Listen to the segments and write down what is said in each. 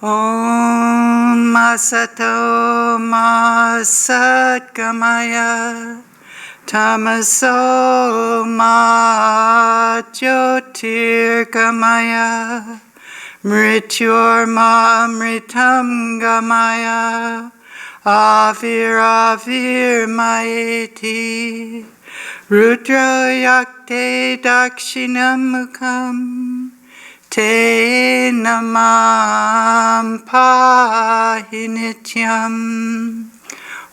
Om Asato Ma Satgamaya Tamaso Ma Jyotirgamaya Mrityurma Amritam Gamaya Avir Maeti Rudra Yakte Dakshinamukam Te Namam Pahi Nityam.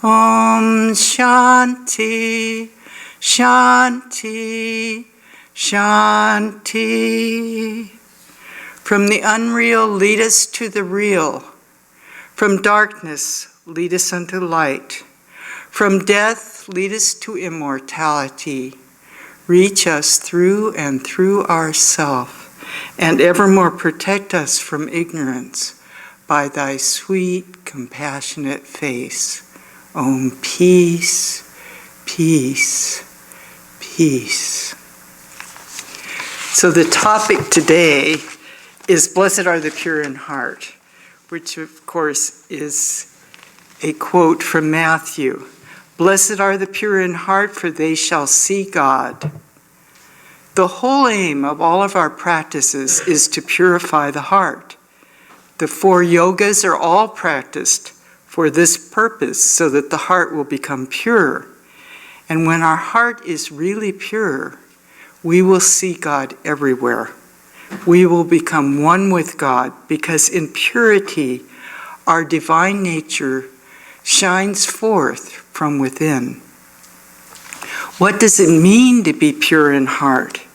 Om Shanti, Shanti, Shanti. From the unreal, lead us to the real. From darkness, lead us unto light. From death, lead us to immortality. Reach us through and through ourself, and evermore protect us from ignorance by thy sweet, compassionate face. Om, peace, peace, peace. So the topic today is Blessed are the pure in heart, which of course is a quote from Matthew. Blessed are the pure in heart, for they shall see God. The whole aim of all of our practices is to purify the heart. The 4 yogas are all practiced for this purpose, so that the heart will become pure. And when our heart is really pure, we will see God everywhere. We will become one with God, because in purity, our divine nature shines forth from within. What does it mean to be pure in heart?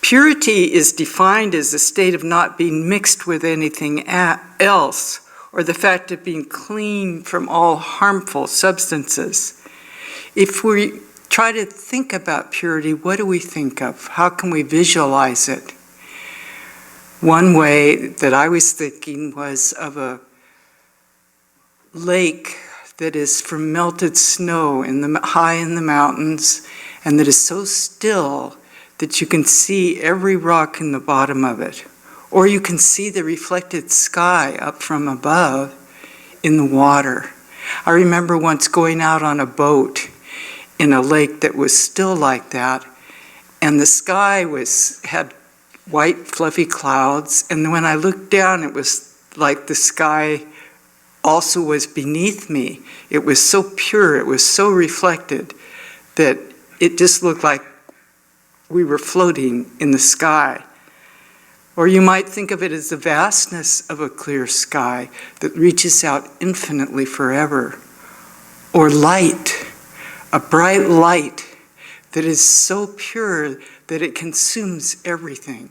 Purity is defined as a state of not being mixed with anything else, or the fact of being clean from all harmful substances. If we try to think about purity, what do we think of? How can we visualize it? One way that I was thinking was of a lake that is from melted snow high in the mountains, and that is so still that you can see every rock in the bottom of it. Or you can see the reflected sky up from above in the water. I remember once going out on a boat in a lake that was still like that, and the sky had white fluffy clouds, and when I looked down, it was like the sky also was beneath me. It was so pure, it was so reflected, that it just looked like we were floating in the sky. Or you might think of it as the vastness of a clear sky that reaches out infinitely forever. Or light, a bright light that is so pure that it consumes everything.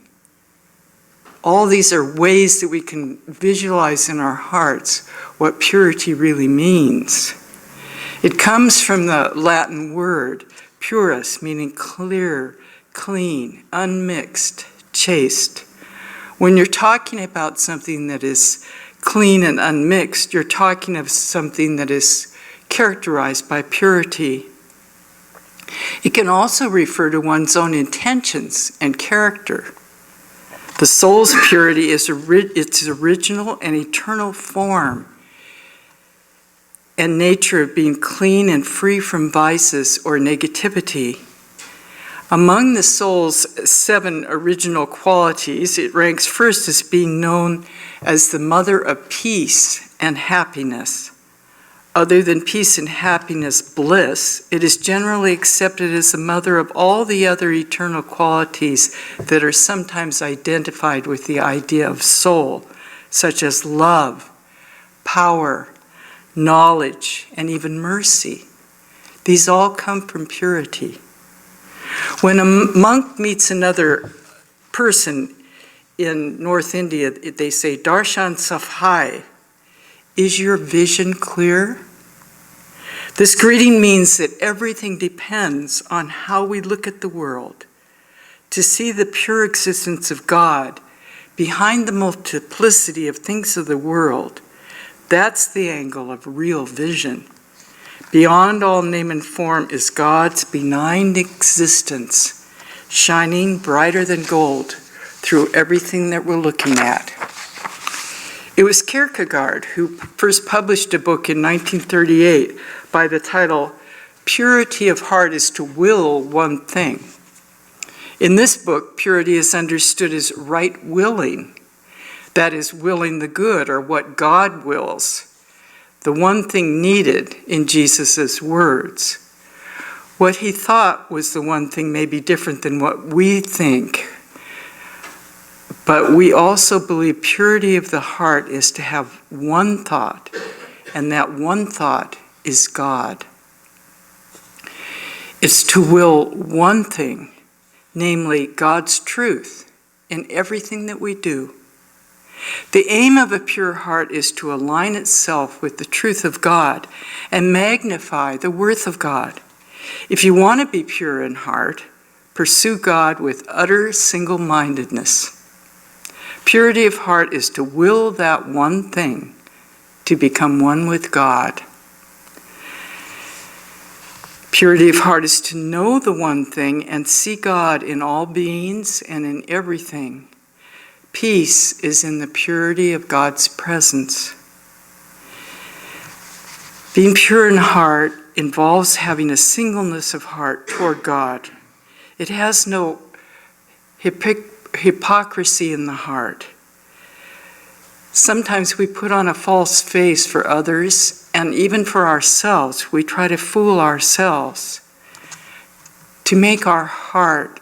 All these are ways that we can visualize in our hearts what purity really means. It comes from the Latin word purus, meaning clear, clean, unmixed, chaste. When you're talking about something that is clean and unmixed, you're talking of something that is characterized by purity. It can also refer to one's own intentions and character. The soul's purity is its original and eternal form and nature of being clean and free from vices or negativity. Among the soul's 7 original qualities, it ranks first as being known as the mother of peace and happiness. Other than peace and happiness, bliss, it is generally accepted as the mother of all the other eternal qualities that are sometimes identified with the idea of soul, such as love, power, knowledge, and even mercy. These all come from purity. When a monk meets another person in North India, they say, Darshan Safhai, is your vision clear? This greeting means that everything depends on how we look at the world. To see the pure existence of God behind the multiplicity of things of the world, that's the angle of real vision. Beyond all name and form is God's benign existence, shining brighter than gold through everything that we're looking at. It was Kierkegaard who first published a book in 1938 by the title, Purity of Heart is to Will One Thing. In this book, purity is understood as right willing, that is, willing the good or what God wills, the one thing needed in Jesus' words. What he thought was the one thing may be different than what we think. But we also believe purity of the heart is to have one thought, and that one thought is God. It's to will one thing, namely God's truth in everything that we do. The aim of a pure heart is to align itself with the truth of God and magnify the worth of God. If you want to be pure in heart, pursue God with utter single-mindedness. Purity of heart is to will that one thing, to become one with God. Purity of heart is to know the one thing and see God in all beings and in everything. Peace is in the purity of God's presence. Being pure in heart involves having a singleness of heart toward God. It has no hypocrisy in the heart. Sometimes we put on a false face for others, and even for ourselves, we try to fool ourselves. To make our heart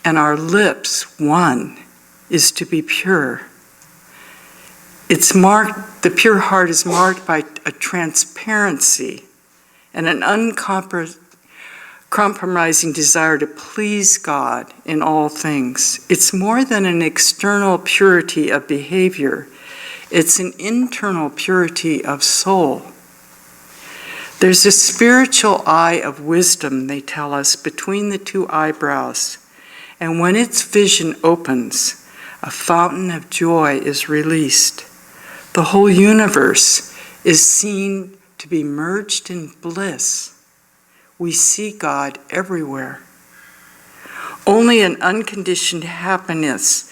and our lips one is to be pure. The pure heart is marked by a transparency and an uncompromising desire to please God in all things. It's more than an external purity of behavior. It's an internal purity of soul. There's a spiritual eye of wisdom, they tell us, between the two eyebrows. And when its vision opens, a fountain of joy is released. The whole universe is seen to be merged in bliss. We see God everywhere. Only an unconditioned happiness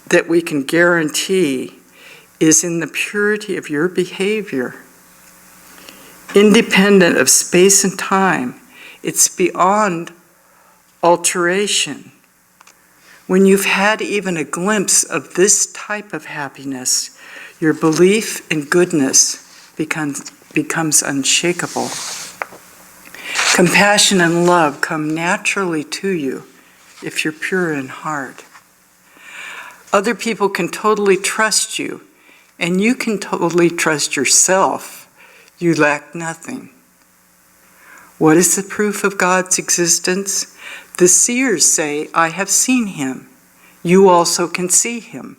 that we can guarantee is in the purity of your behavior. Independent of space and time, it's beyond alteration. When you've had even a glimpse of this type of happiness, your belief in goodness becomes unshakable. Compassion and love come naturally to you if you're pure in heart. Other people can totally trust you, and you can totally trust yourself. You lack nothing. What is the proof of God's existence? The seers say, I have seen him. You also can see him.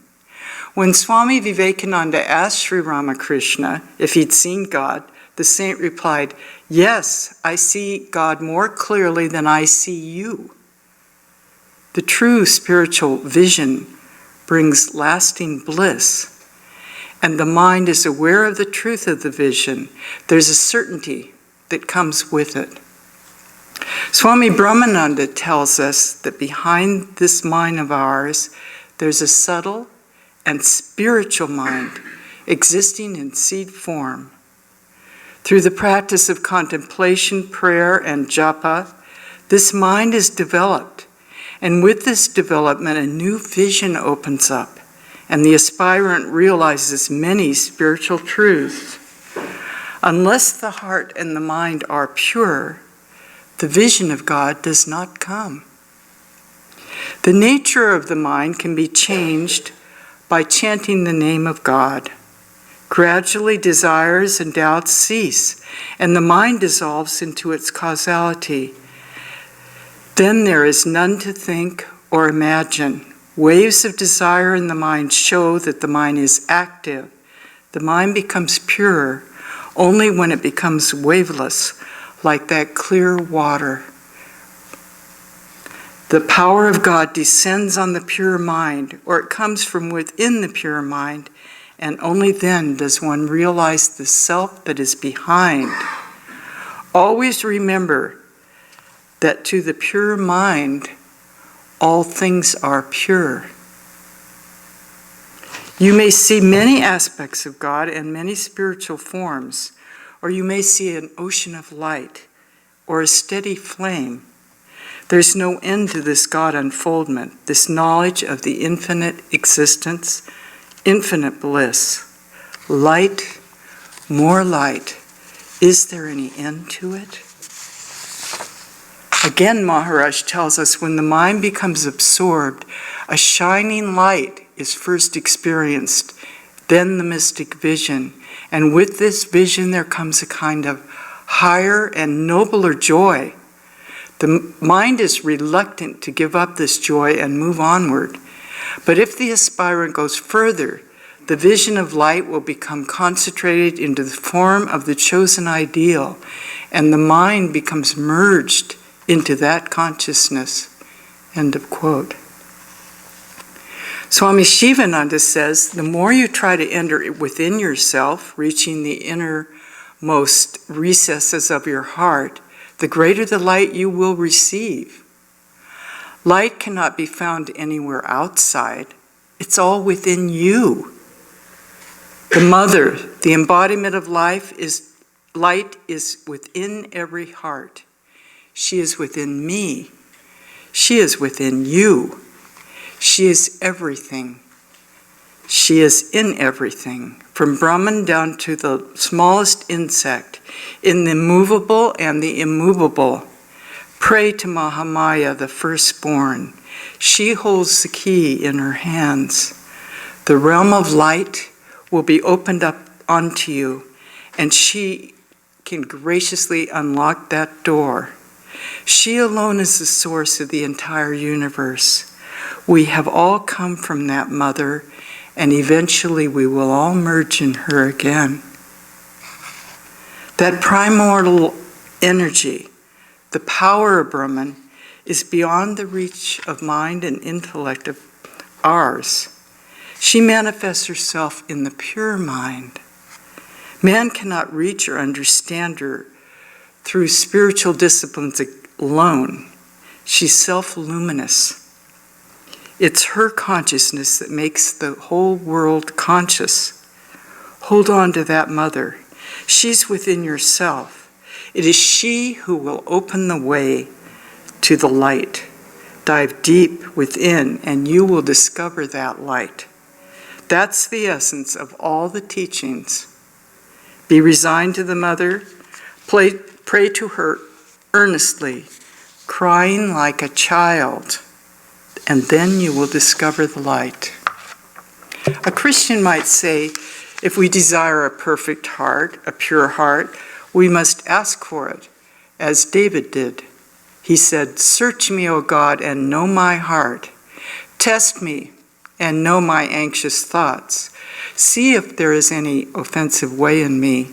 When Swami Vivekananda asked Sri Ramakrishna if he'd seen God, the saint replied, yes, I see God more clearly than I see you. The true spiritual vision brings lasting bliss, and the mind is aware of the truth of the vision. There's a certainty that comes with it. Swami Brahmananda tells us that behind this mind of ours, there's a subtle and spiritual mind existing in seed form. Through the practice of contemplation, prayer, and japa, this mind is developed. And with this development, a new vision opens up, and the aspirant realizes many spiritual truths. Unless the heart and the mind are pure, the vision of God does not come. The nature of the mind can be changed by chanting the name of God. Gradually, desires and doubts cease, and the mind dissolves into its causality. Then there is none to think or imagine. Waves of desire in the mind show that the mind is active. The mind becomes pure only when it becomes waveless, like that clear water. The power of God descends on the pure mind, or it comes from within the pure mind, and only then does one realize the self that is behind. Always remember that to the pure mind, all things are pure. You may see many aspects of God and many spiritual forms, or you may see an ocean of light or a steady flame. There's no end to this God unfoldment, this knowledge of the infinite existence, infinite bliss. Light, more light. Is there any end to it? Again, Maharaj tells us when the mind becomes absorbed, a shining light is first experienced, then the mystic vision. And with this vision there comes a kind of higher and nobler joy. The mind is reluctant to give up this joy and move onward. But if the aspirant goes further, the vision of light will become concentrated into the form of the chosen ideal, and the mind becomes merged into that consciousness. End of quote. Swami Shivananda says, the more you try to enter within yourself, reaching the innermost recesses of your heart, the greater the light you will receive. Light cannot be found anywhere outside. It's all within you. The mother, the embodiment of light is within every heart. She is within me. She is within you. She is everything. She is in everything, from Brahman down to the smallest insect, in the movable and the immovable. Pray to Mahamaya, the firstborn. She holds the key in her hands. The realm of light will be opened up onto you, and she can graciously unlock that door. She alone is the source of the entire universe. We have all come from that mother, and eventually we will all merge in her again. That primordial energy, the power of Brahman, is beyond the reach of mind and intellect of ours. She manifests herself in the pure mind. Man cannot reach or understand her through spiritual disciplines alone. She's self-luminous. It's her consciousness that makes the whole world conscious. Hold on to that mother. She's within yourself. It is she who will open the way to the light. Dive deep within and you will discover that light. That's the essence of all the teachings. Be resigned to the mother. Pray to her earnestly, crying like a child, and then you will discover the light. A Christian might say, if we desire a perfect heart, a pure heart, we must ask for it, as David did. He said, "Search me, O God, and know my heart. Test me and know my anxious thoughts. See if there is any offensive way in me,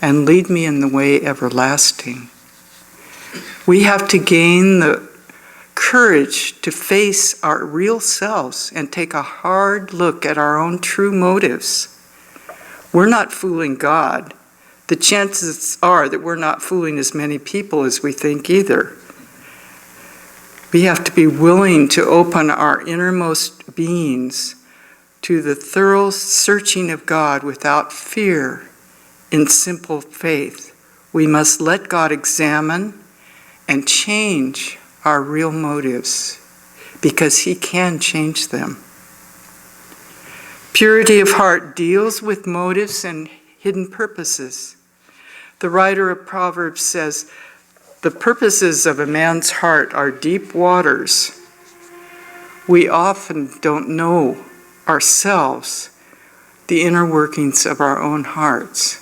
and lead me in the way everlasting." We have to gain the courage to face our real selves and take a hard look at our own true motives. We're not fooling God. The chances are that we're not fooling as many people as we think either. We have to be willing to open our innermost beings to the thorough searching of God without fear, in simple faith. We must let God examine and change our real motives, because He can change them. Purity of heart deals with motives and hidden purposes. The writer of Proverbs says, "The purposes of a man's heart are deep waters." We often don't know ourselves, the inner workings of our own hearts.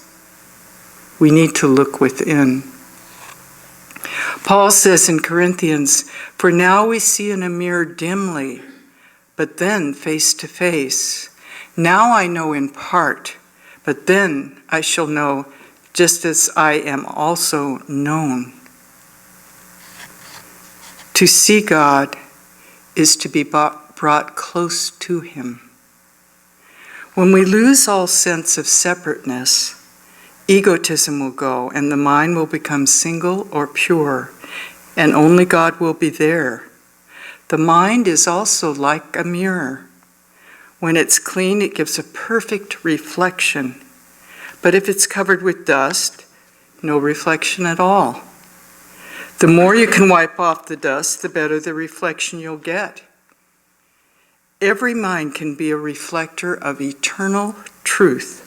We need to look within. Paul says in Corinthians, "For now we see in a mirror dimly, but then face to face. Now I know in part, but then I shall know just as I am also known." To see God is to be brought close to Him. When we lose all sense of separateness, egotism will go and the mind will become single or pure, and only God will be there. The mind is also like a mirror. When it's clean, it gives a perfect reflection. But if it's covered with dust, no reflection at all. The more you can wipe off the dust, the better the reflection you'll get. Every mind can be a reflector of eternal truth,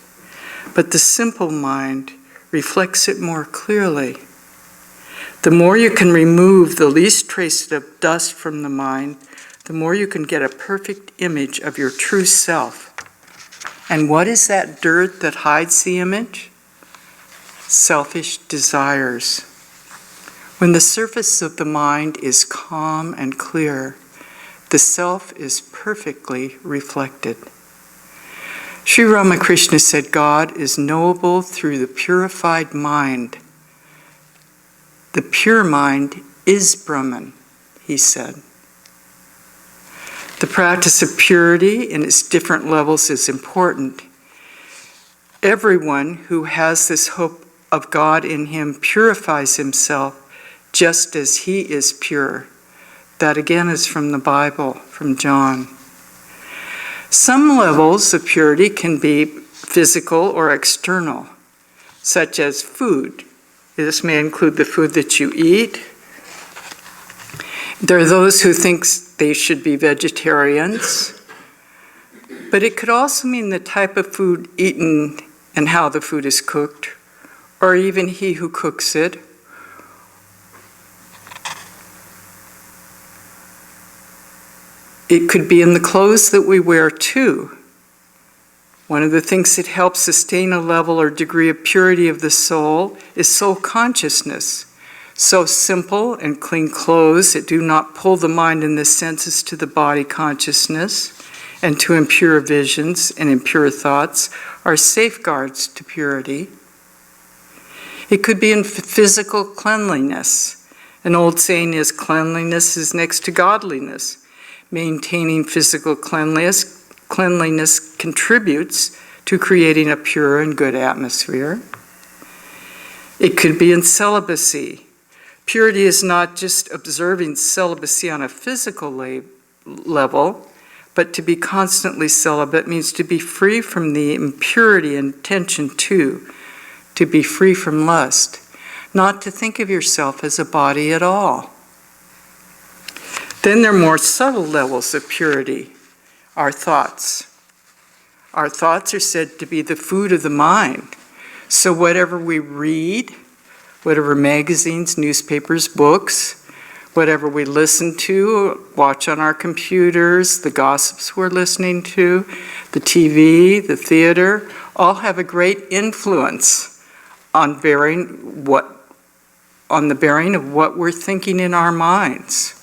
but the simple mind reflects it more clearly. The more you can remove the least trace of dust from the mind, the more you can get a perfect image of your true self. And what is that dirt that hides the image? Selfish desires. When the surface of the mind is calm and clear, the self is perfectly reflected. Sri Ramakrishna said God is knowable through the purified mind. The pure mind is Brahman, he said. The practice of purity in its different levels is important. Everyone who has this hope of God in him purifies himself just as he is pure. That again is from the Bible, from John. Some levels of purity can be physical or external, such as food. This may include the food that you eat. There are those who think they should be vegetarians, but it could also mean the type of food eaten and how the food is cooked, or even he who cooks it. It could be in the clothes that we wear too. One of the things that helps sustain a level or degree of purity of the soul is soul consciousness. So simple and clean clothes that do not pull the mind and the senses to the body consciousness and to impure visions and impure thoughts are safeguards to purity. It could be in physical cleanliness. An old saying is cleanliness is next to godliness. Maintaining physical cleanliness contributes to creating a pure and good atmosphere. It could be in celibacy. Purity is not just observing celibacy on a physical level, but to be constantly celibate means to be free from the impurity and tension too, to be free from lust, not to think of yourself as a body at all. Then there are more subtle levels of purity, our thoughts. Our thoughts are said to be the food of the mind. So whatever we read, whatever magazines, newspapers, books, whatever we listen to, watch on our computers, the gossips we're listening to, the TV, the theater, all have a great influence on the bearing of what we're thinking in our minds.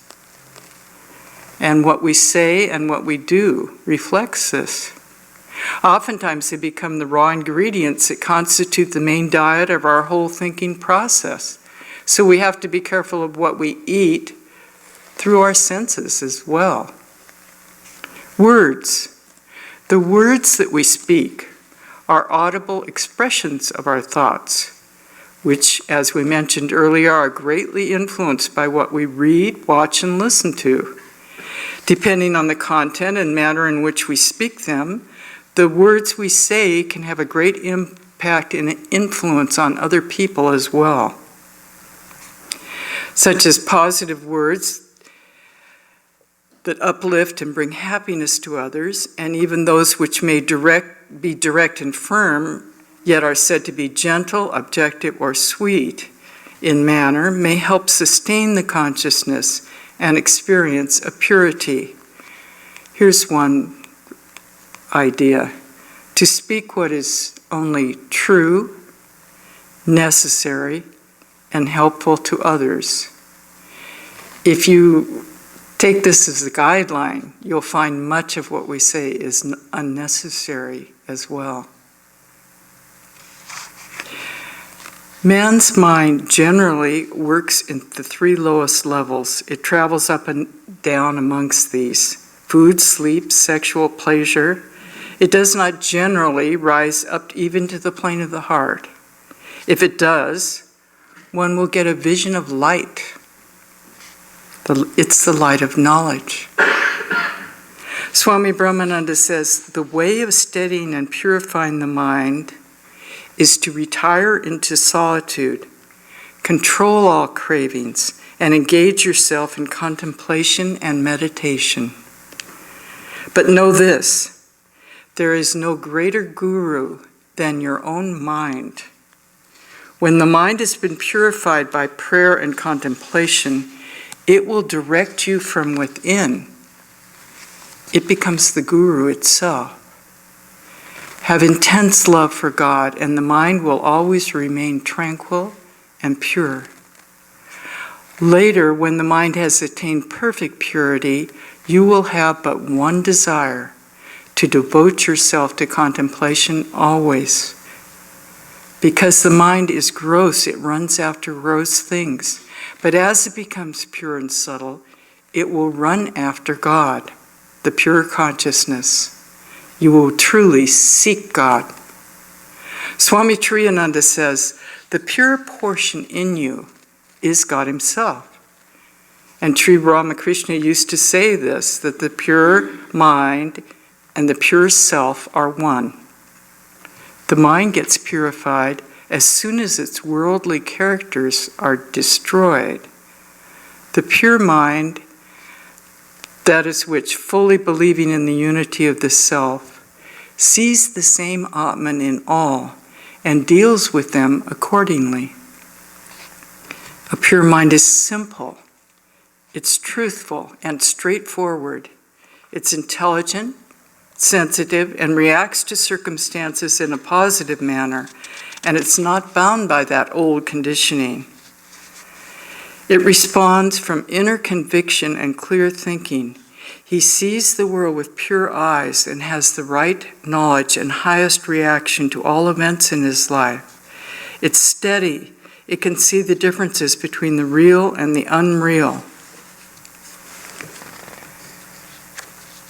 And what we say and what we do reflects this. Oftentimes they become the raw ingredients that constitute the main diet of our whole thinking process. So we have to be careful of what we eat through our senses as well. Words. The words that we speak are audible expressions of our thoughts, which, as we mentioned earlier, are greatly influenced by what we read, watch, and listen to. Depending on the content and manner in which we speak them, the words we say can have a great impact and influence on other people as well. Such as positive words that uplift and bring happiness to others, and even those which may be direct and firm, yet are said to be gentle, objective, or sweet in manner, may help sustain the consciousness and experience of purity. Here's one idea: to speak what is only true, necessary, and helpful to others. If you take this as a guideline, you'll find much of what we say is unnecessary as well. Man's mind generally works in the three lowest levels. It travels up and down amongst these: food, sleep, sexual pleasure. It does not generally rise up even to the plane of the heart. If it does, one will get a vision of light. It's the light of knowledge. Swami Brahmananda says, the way of steadying and purifying the mind is to retire into solitude, control all cravings, and engage yourself in contemplation and meditation. But know this, there is no greater guru than your own mind. When the mind has been purified by prayer and contemplation, it will direct you from within. It becomes the guru itself. Have intense love for God, and the mind will always remain tranquil and pure. Later, when the mind has attained perfect purity, you will have but one desire, to devote yourself to contemplation always. Because the mind is gross, it runs after gross things. But as it becomes pure and subtle, it will run after God, the pure consciousness. You will truly seek God. Swami Triyananda says, the pure portion in you is God himself. And Sri Ramakrishna used to say this, that the pure mind and the pure self are one. The mind gets purified as soon as its worldly characters are destroyed. The pure mind, that is which, fully believing in the unity of the self, sees the same Atman in all and deals with them accordingly. A pure mind is simple, it's truthful and straightforward, it's intelligent, sensitive, and reacts to circumstances in a positive manner, and it's not bound by that old conditioning. It responds from inner conviction and clear thinking. He sees the world with pure eyes and has the right knowledge and highest reaction to all events in his life. It's steady. It can see the differences between the real and the unreal.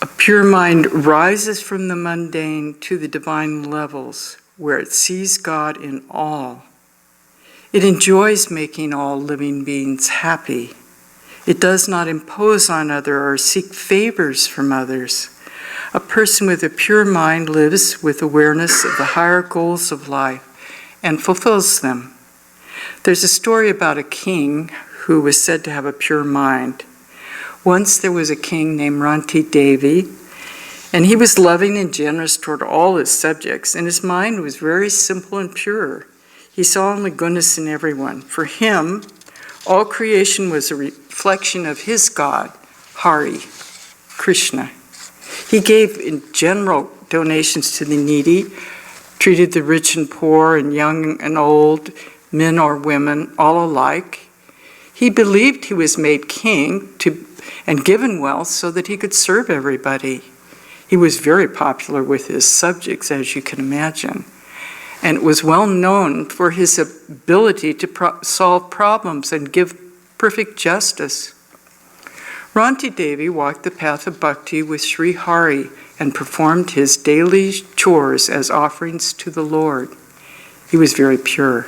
A pure mind rises from the mundane to the divine levels, where it sees God in all. It enjoys making all living beings happy. It does not impose on others or seek favors from others. A person with a pure mind lives with awareness of the higher goals of life and fulfills them. There's a story about a king who was said to have a pure mind. Once there was a king named Ranti Devi, and he was loving and generous toward all his subjects, and his mind was very simple and pure. He saw only goodness in everyone. For him, all creation was a reflection of his God, Hari, Krishna. He gave in general donations to the needy, treated the rich and poor and young and old, men or women, all alike. He believed he was made king and given wealth so that he could serve everybody. He was very popular with his subjects, as you can imagine, and was well known for his ability to solve problems and give perfect justice. Ranti Devi walked the path of bhakti with Sri Hari and performed his daily chores as offerings to the Lord. He was very pure.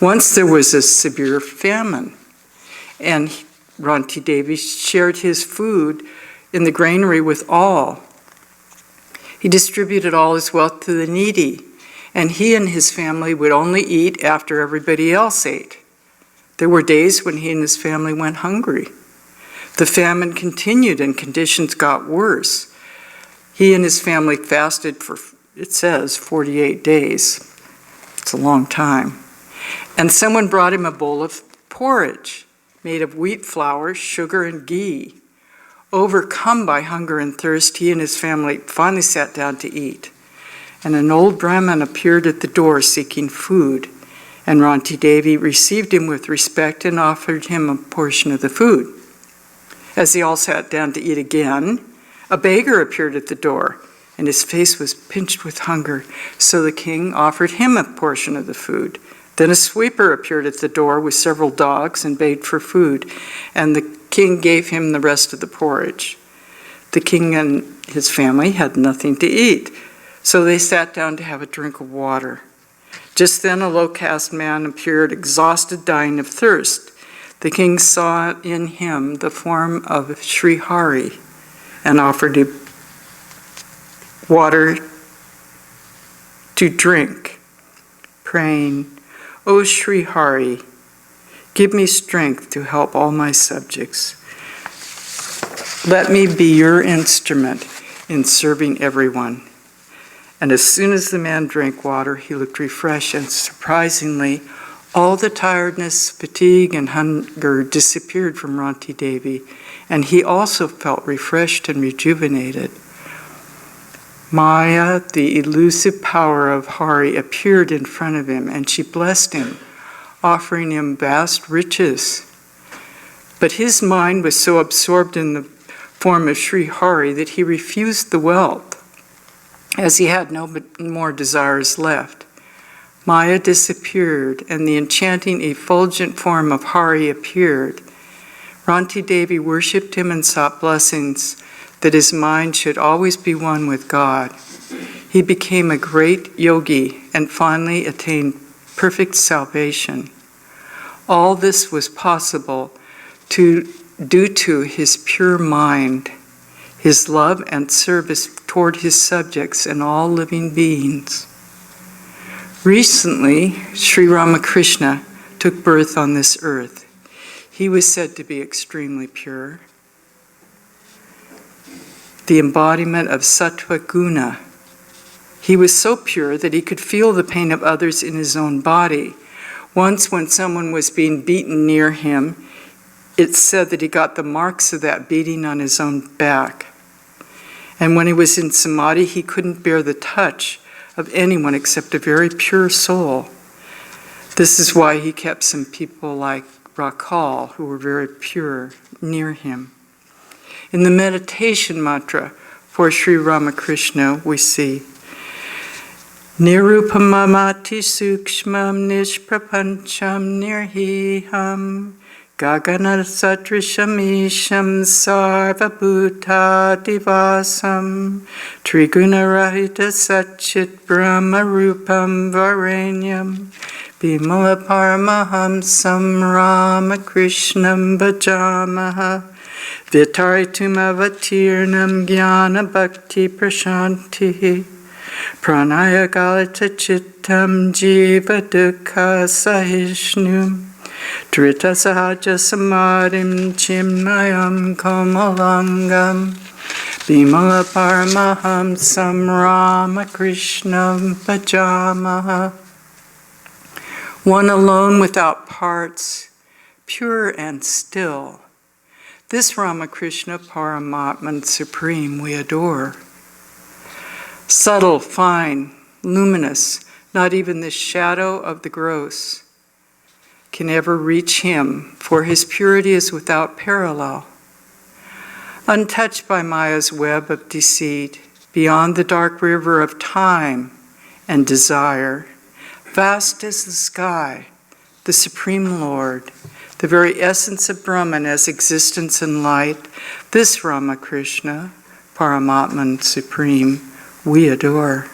Once there was a severe famine, and Ranti Devi shared his food in the granary with all. He distributed all his wealth to the needy, and he and his family would only eat after everybody else ate. There were days when he and his family went hungry. The famine continued and conditions got worse. He and his family fasted for, it says, 48 days. It's a long time. And someone brought him a bowl of porridge made of wheat flour, sugar, and ghee. Overcome by hunger and thirst, he and his family finally sat down to eat. And an old Brahmin appeared at the door seeking food, and Ranti Devi received him with respect and offered him a portion of the food. As they all sat down to eat again, a beggar appeared at the door, and his face was pinched with hunger, so the king offered him a portion of the food. Then a sweeper appeared at the door with several dogs and begged for food, and the king gave him the rest of the porridge. The king and his family had nothing to eat, so they sat down to have a drink of water. Just then a low-caste man appeared, exhausted, dying of thirst. The king saw in him the form of Sri Hari, and offered him water to drink, praying, "O Sri Hari, give me strength to help all my subjects. Let me be your instrument in serving everyone." And as soon as the man drank water, he looked refreshed, and surprisingly, all the tiredness, fatigue, and hunger disappeared from Ranti Devi, and he also felt refreshed and rejuvenated. Maya, the elusive power of Hari, appeared in front of him, and she blessed him, offering him vast riches. But his mind was so absorbed in the form of Sri Hari that he refused the wealth, as he had no more desires left. Maya disappeared, and the enchanting, effulgent form of Hari appeared. Ranti Devi worshipped him and sought blessings that his mind should always be one with God. He became a great yogi and finally attained perfect salvation. All this was possible due to his pure mind, his love and service toward his subjects and all living beings. Recently, Sri Ramakrishna took birth on this earth. He was said to be extremely pure, the embodiment of sattva guna. He was so pure that he could feel the pain of others in his own body. Once, when someone was being beaten near him, it's said that he got the marks of that beating on his own back. And when he was in samadhi, he couldn't bear the touch of anyone except a very pure soul. This is why he kept some people like Rakal, who were very pure, near him. In the meditation mantra for Sri Ramakrishna, we see, Nirupamamati sukshmam nishprapancham nirhiham Gagana satrisham isham sarvabhuta divasam Triguna rahita satchit brahma rupam varenyam Bimala paramahamsam Ramakrishnam bhajamaha Vitaritum avatirnam jnana bhakti prashantihi Pranaya galita chittam jiva dukkha sahishnum Drita sahaja samadhim chimnayam kamalangam Bimala paramahamsam Ramakrishnam bhajamaha. One alone without parts, pure and still. This Ramakrishna Paramatman Supreme we adore. Subtle, fine, luminous, not even the shadow of the gross can ever reach him, for his purity is without parallel. Untouched by Maya's web of deceit, beyond the dark river of time and desire, vast as the sky, the Supreme Lord, the very essence of Brahman as existence and light, this Ramakrishna, Paramatman Supreme, we adore.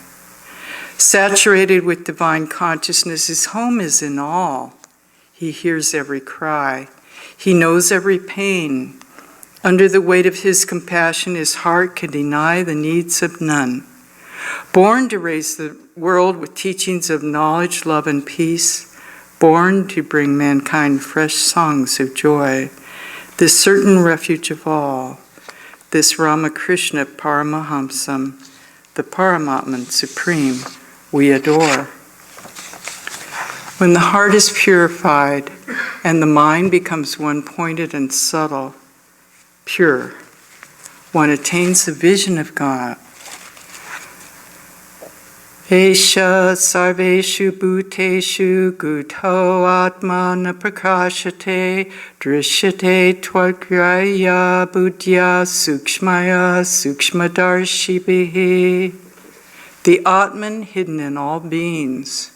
Saturated with divine consciousness, his home is in all. He hears every cry. He knows every pain. Under the weight of his compassion, his heart can deny the needs of none. Born to raise the world with teachings of knowledge, love, and peace, born to bring mankind fresh songs of joy, this certain refuge of all, this Ramakrishna Paramahamsam, the Paramatman Supreme, we adore. When the heart is purified and the mind becomes one-pointed and subtle, pure, one attains the vision of God. Esha sarveshu bhuteshu guto atmana prakashate drishyate tvagraya buddhya sukshmaya sukshmadarshibhihi. The Atman hidden in all beings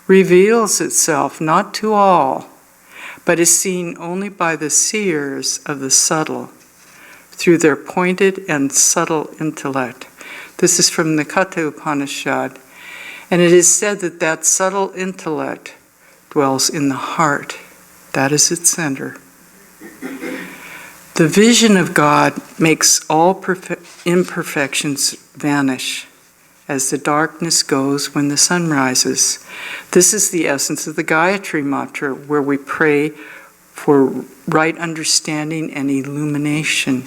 reveals itself not to all, but is seen only by the seers of the subtle, through their pointed and subtle intellect. This is from the Katha Upanishad. And it is said that that subtle intellect dwells in the heart. That is its center. The vision of God makes all imperfections vanish as the darkness goes when the sun rises. This is the essence of the Gayatri Mantra, where we pray for right understanding and illumination.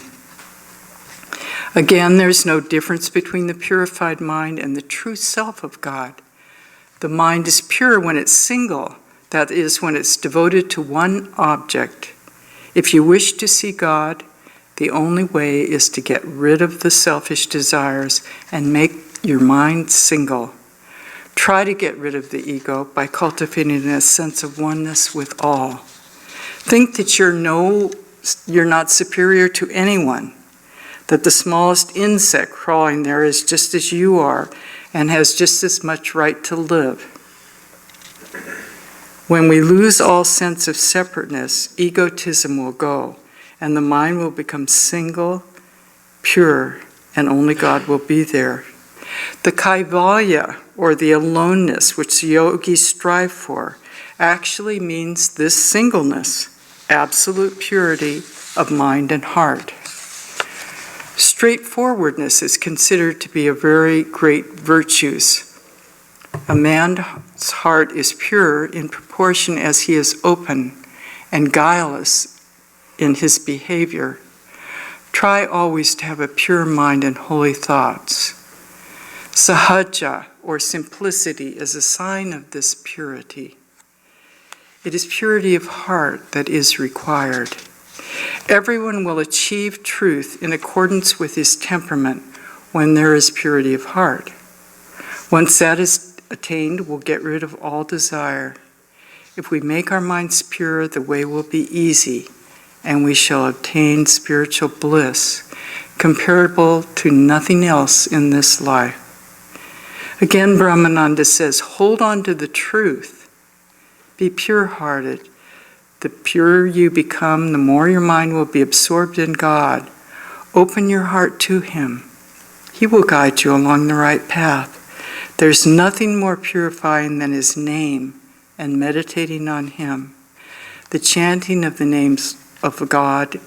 Again, there's no difference between the purified mind and the true self of God. The mind is pure when it's single, that is, when it's devoted to one object. If you wish to see God, the only way is to get rid of the selfish desires and make your mind single. Try to get rid of the ego by cultivating a sense of oneness with all. Think that you're not superior to anyone, that the smallest insect crawling there is just as you are and has just as much right to live. When we lose all sense of separateness, egotism will go, and the mind will become single, pure, and only God will be there. The kaivalya, or the aloneness which the yogis strive for, actually means this singleness, absolute purity of mind and heart. Straightforwardness is considered to be a very great virtue. A man's heart is pure in proportion as he is open and guileless in his behavior. Try always to have a pure mind and holy thoughts. Sahaja, or simplicity, is a sign of this purity. It is purity of heart that is required. Everyone will achieve truth in accordance with his temperament when there is purity of heart. Once that is attained, we'll get rid of all desire. If we make our minds pure, the way will be easy, and we shall obtain spiritual bliss, comparable to nothing else in this life. Again, Brahmananda says, hold on to the truth. Be pure-hearted. The purer you become, the more your mind will be absorbed in God. Open your heart to Him. He will guide you along the right path. There's nothing more purifying than His name and meditating on Him. The chanting of the names of God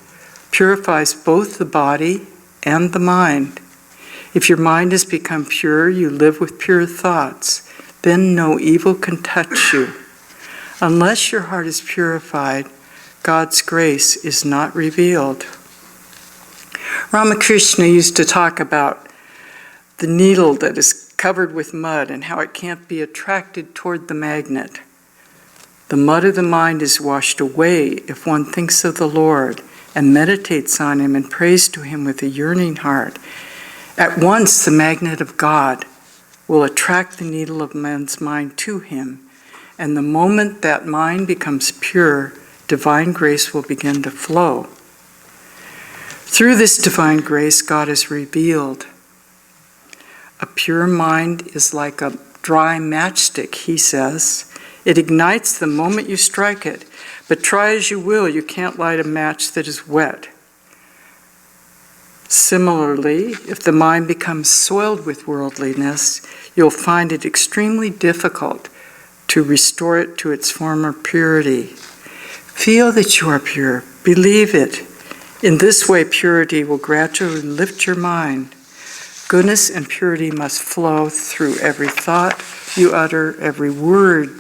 purifies both the body and the mind. If your mind has become pure, you live with pure thoughts. Then no evil can touch you. Unless your heart is purified, God's grace is not revealed. Ramakrishna used to talk about the needle that is covered with mud and how it can't be attracted toward the magnet. The mud of the mind is washed away if one thinks of the Lord and meditates on Him and prays to Him with a yearning heart. At once the magnet of God will attract the needle of man's mind to Him, and the moment that mind becomes pure, divine grace will begin to flow. Through this divine grace, God is revealed. A pure mind is like a dry matchstick, he says. It ignites the moment you strike it, but try as you will, you can't light a match that is wet. Similarly, if the mind becomes soiled with worldliness, you'll find it extremely difficult to restore it to its former purity. Feel that you are pure. Believe it. In this way, purity will gradually lift your mind. Goodness and purity must flow through every thought you utter, every word,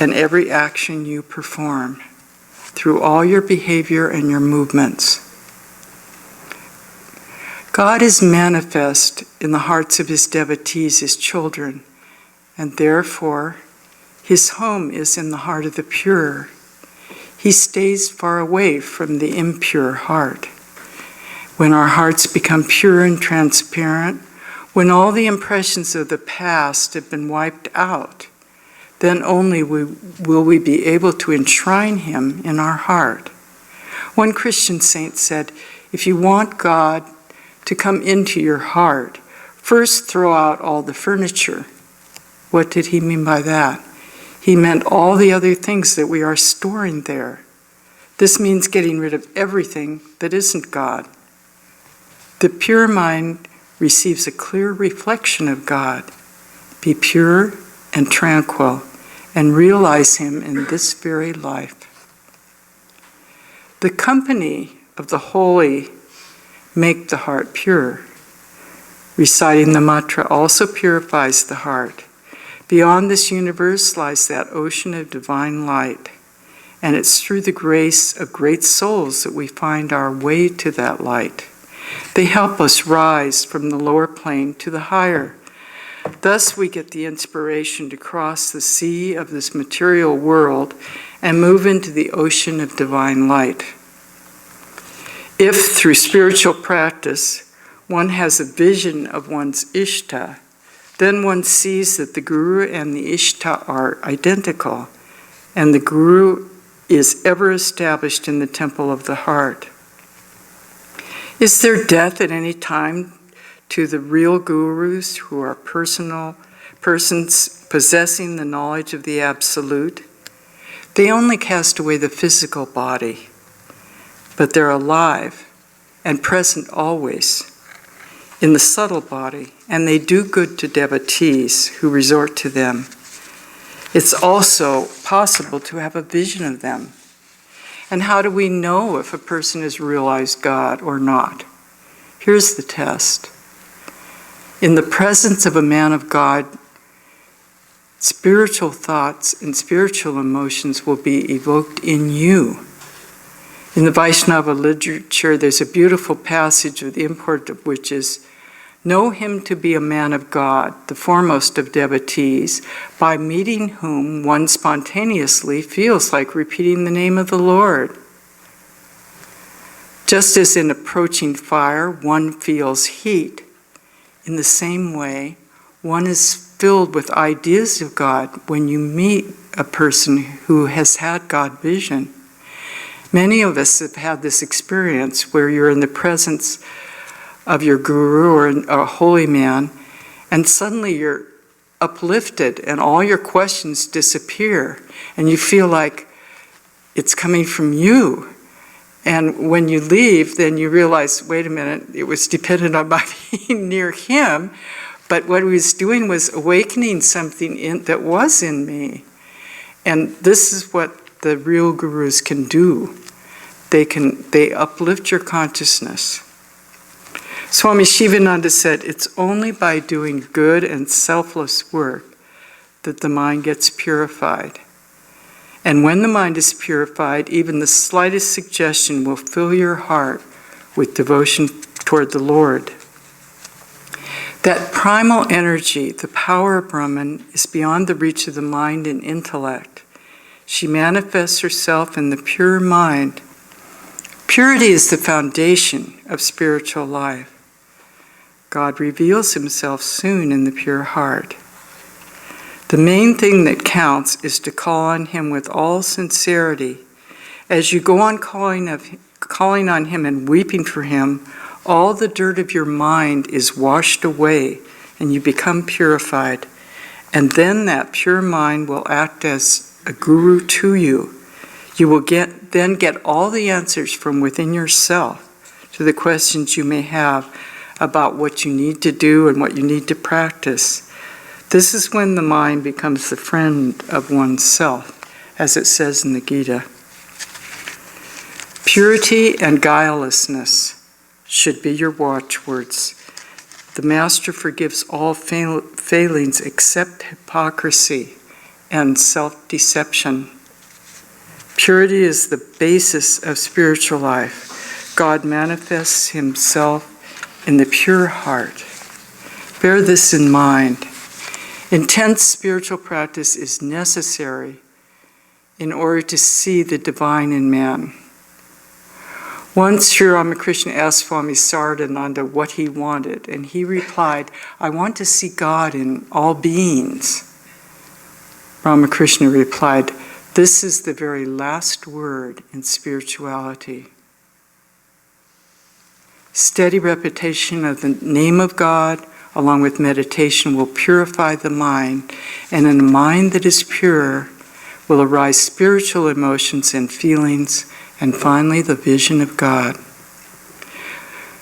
and every action you perform, through all your behavior and your movements. God is manifest in the hearts of His devotees, His children, and therefore His home is in the heart of the pure. He stays far away from the impure heart. When our hearts become pure and transparent, when all the impressions of the past have been wiped out, then only will we be able to enshrine Him in our heart. One Christian saint said, if you want God to come into your heart, first throw out all the furniture. What did he mean by that? He meant all the other things that we are storing there. This means getting rid of everything that isn't God. The pure mind receives a clear reflection of God. Be pure and tranquil and realize Him in this very life. The company of the holy make the heart pure. Reciting the mantra also purifies the heart. Beyond this universe lies that ocean of divine light, and it's through the grace of great souls that we find our way to that light. They help us rise from the lower plane to the higher. Thus we get the inspiration to cross the sea of this material world and move into the ocean of divine light. If through spiritual practice one has a vision of one's Ishta, then one sees that the Guru and the Ishta are identical, and the Guru is ever established in the temple of the heart. Is there death at any time to the real Gurus who are persons possessing the knowledge of the Absolute? They only cast away the physical body, but they're alive and present always in the subtle body, and they do good to devotees who resort to them. It's also possible to have a vision of them. And how do we know if a person has realized God or not? Here's the test. In the presence of a man of God, spiritual thoughts and spiritual emotions will be evoked in you. In the Vaishnava literature, there's a beautiful passage of the import of which is, know him to be a man of God, the foremost of devotees, by meeting whom one spontaneously feels like repeating the name of the Lord. Just as in approaching fire, one feels heat, in the same way, one is filled with ideas of God when you meet a person who has had God vision. Many of us have had this experience where you're in the presence of your guru or a holy man, and suddenly you're uplifted and all your questions disappear, and you feel like it's coming from you. And when you leave, then you realize, wait a minute, it was dependent on my being near him, but what he was doing was awakening something that was in me. And this is what the real gurus can do. They uplift your consciousness. Swami Shivananda said, it's only by doing good and selfless work that the mind gets purified. And when the mind is purified, even the slightest suggestion will fill your heart with devotion toward the Lord. That primal energy, the power of Brahman, is beyond the reach of the mind and intellect. She manifests herself in the pure mind. Purity is the foundation of spiritual life. God reveals himself soon in the pure heart. The main thing that counts is to call on him with all sincerity. As you go on calling on him and weeping for him, all the dirt of your mind is washed away and you become purified. And then that pure mind will act as a guru to you. You will then get all the answers from within yourself to the questions you may have about what you need to do and what you need to practice. This is when the mind becomes the friend of oneself, as it says in the Gita. Purity and guilelessness should be your watchwords. The Master forgives all failings except hypocrisy and self-deception. Purity is the basis of spiritual life. God manifests himself in the pure heart. Bear this in mind. Intense spiritual practice is necessary in order to see the divine in man. Once Sri Ramakrishna asked Swami Sardananda what he wanted, and he replied, I want to see God in all beings. Ramakrishna replied, this is the very last word in spirituality. Steady repetition of the name of God, along with meditation, will purify the mind, and in a mind that is pure will arise spiritual emotions and feelings, and finally the vision of God.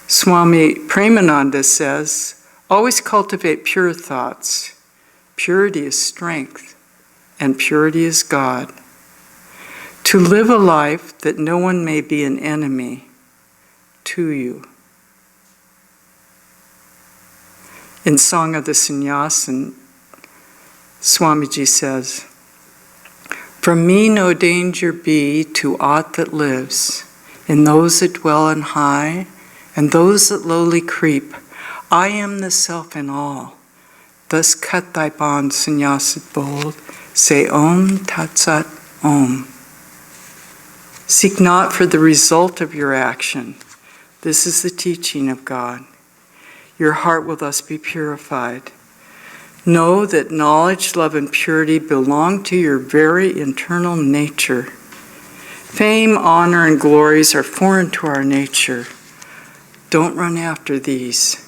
Swami Premananda says, always cultivate pure thoughts. Purity is strength, and purity is God. to live a life that no one may be an enemy to you. In Song of the Sannyasin, Swamiji says, "From me no danger be to aught that lives, in those that dwell on high, and those that lowly creep. I am the self in all. Thus cut thy bonds, sannyasit bold. Say Om Tat Sat Om. Seek not for the result of your action. This is the teaching of God. Your heart will thus be purified. Know that knowledge, love, and purity belong to your very internal nature. Fame, honor, and glories are foreign to our nature. Don't run after these.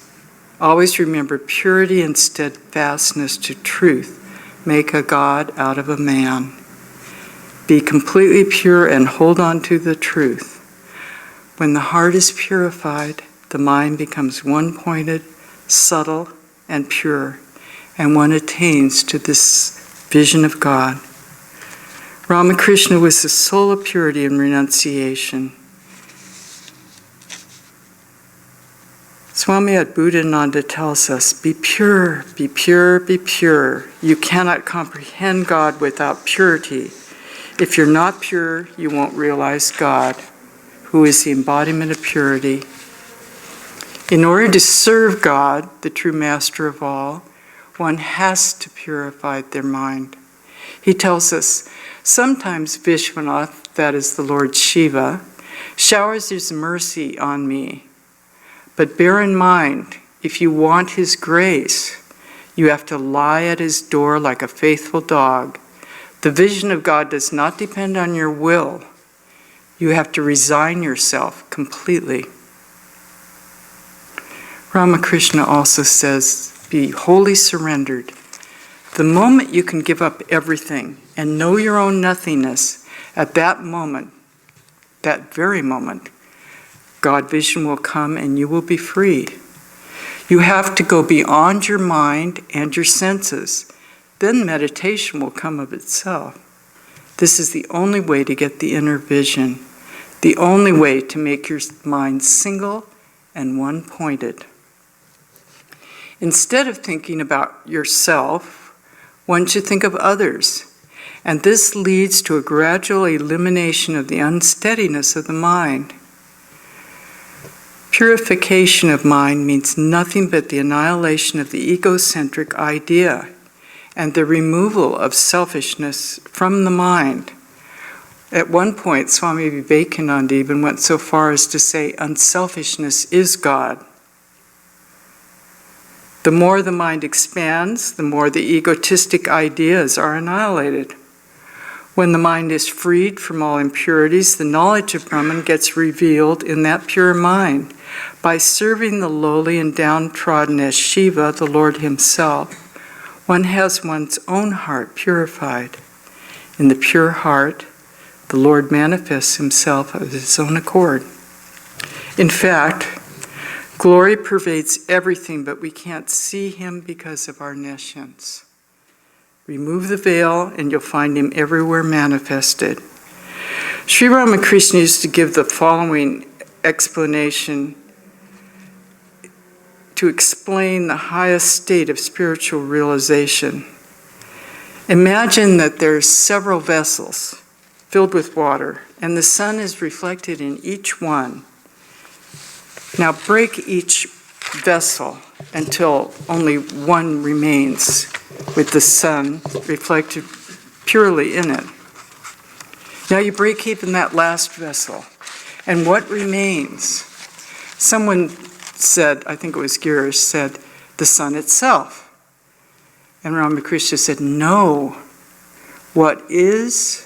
Always remember purity and steadfastness to truth. Make a God out of a man. Be completely pure and hold on to the truth. When the heart is purified, the mind becomes one-pointed, subtle, and pure, and one attains to this vision of God. Ramakrishna was the soul of purity and renunciation. Swami Adbhutananda tells us, be pure, be pure, be pure. You cannot comprehend God without purity. If you're not pure, you won't realize God, who is the embodiment of purity. In order to serve God, the true master of all, one has to purify their mind. He tells us, sometimes Vishwanath, that is the Lord Shiva, showers his mercy on me. But bear in mind, if you want his grace, you have to lie at his door like a faithful dog. The vision of God does not depend on your will. You have to resign yourself completely. Ramakrishna also says, be wholly surrendered. The moment you can give up everything and know your own nothingness, at that moment, that very moment, God vision will come and you will be free. You have to go beyond your mind and your senses. Then meditation will come of itself. This is the only way to get the inner vision, the only way to make your mind single and one-pointed. Instead of thinking about yourself, one should think of others, and this leads to a gradual elimination of the unsteadiness of the mind. Purification of mind means nothing but the annihilation of the egocentric idea and the removal of selfishness from the mind. At one point, Swami Vivekananda even went so far as to say, unselfishness is God. The more the mind expands, the more the egotistic ideas are annihilated. When the mind is freed from all impurities, the knowledge of Brahman gets revealed in that pure mind. By serving the lowly and downtrodden as Shiva, the Lord himself, one has one's own heart purified. In the pure heart, the Lord manifests himself of his own accord. In fact, glory pervades everything, but we can't see him because of our nescience. Remove the veil and you'll find him everywhere manifested. Sri Ramakrishna used to give the following explanation to explain the highest state of spiritual realization. Imagine that there's several vessels filled with water, and the sun is reflected in each one. Now break each vessel until only one remains with the sun reflected purely in it. Now you break even that last vessel, and what remains? Someone said, I think it was Girish, said, the sun itself. And Ramakrishna said, no, what is.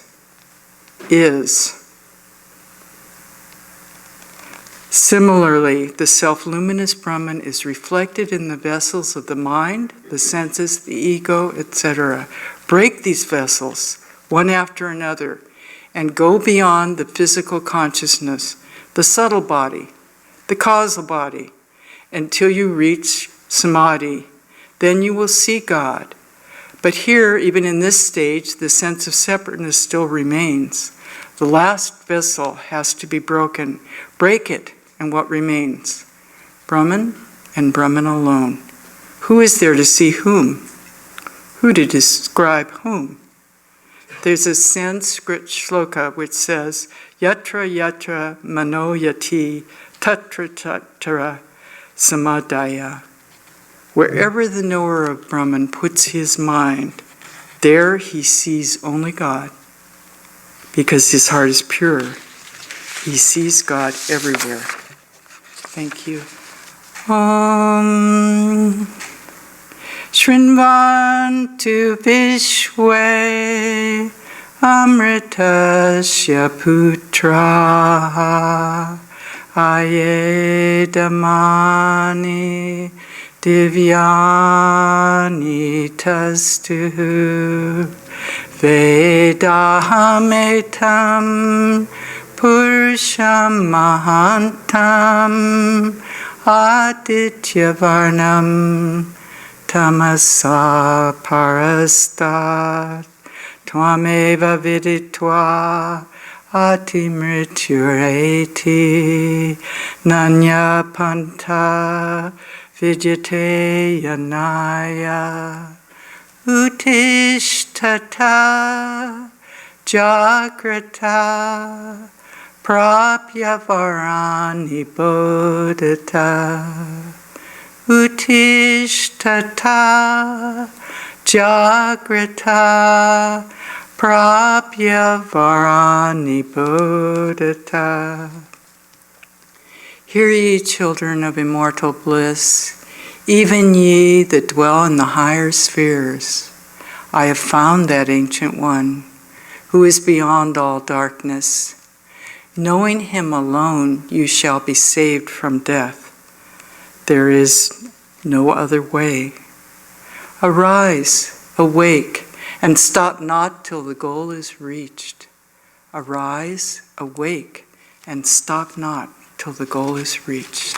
Similarly, the self-luminous Brahman is reflected in the vessels of the mind, the senses, the ego, etc. Break these vessels, one after another, and go beyond the physical consciousness, the subtle body, the causal body, until you reach samadhi. Then you will see God. But here, even in this stage, the sense of separateness still remains. The last vessel has to be broken. Break it, and what remains? Brahman and Brahman alone. Who is there to see whom? Who to describe whom? There's a Sanskrit shloka which says, Yatra yatra mano yati tatra tatra samadaya. Wherever the knower of Brahman puts his mind, there he sees only God. Because his heart is pure, he sees God everywhere. Thank you. Om Shrinvantu Vishwe Amritasya Putra Ayedamani Divyani Tastu Vedahametam Purusham Mahantam Adityavarnam Tamasa Parastat Tvameva Viditva Atimrityureti Nanya Panta Vijate Yanaya Utishtata Jagrata Prapyavarani Bodhata Utishtata Jagrata Prapyavarani Bodhata. Hear ye, children of immortal bliss, even ye that dwell in the higher spheres. I have found that ancient one, who is beyond all darkness. Knowing him alone, you shall be saved from death. There is no other way. Arise, awake, and stop not till the goal is reached. Arise, awake, and stop not till the goal is reached.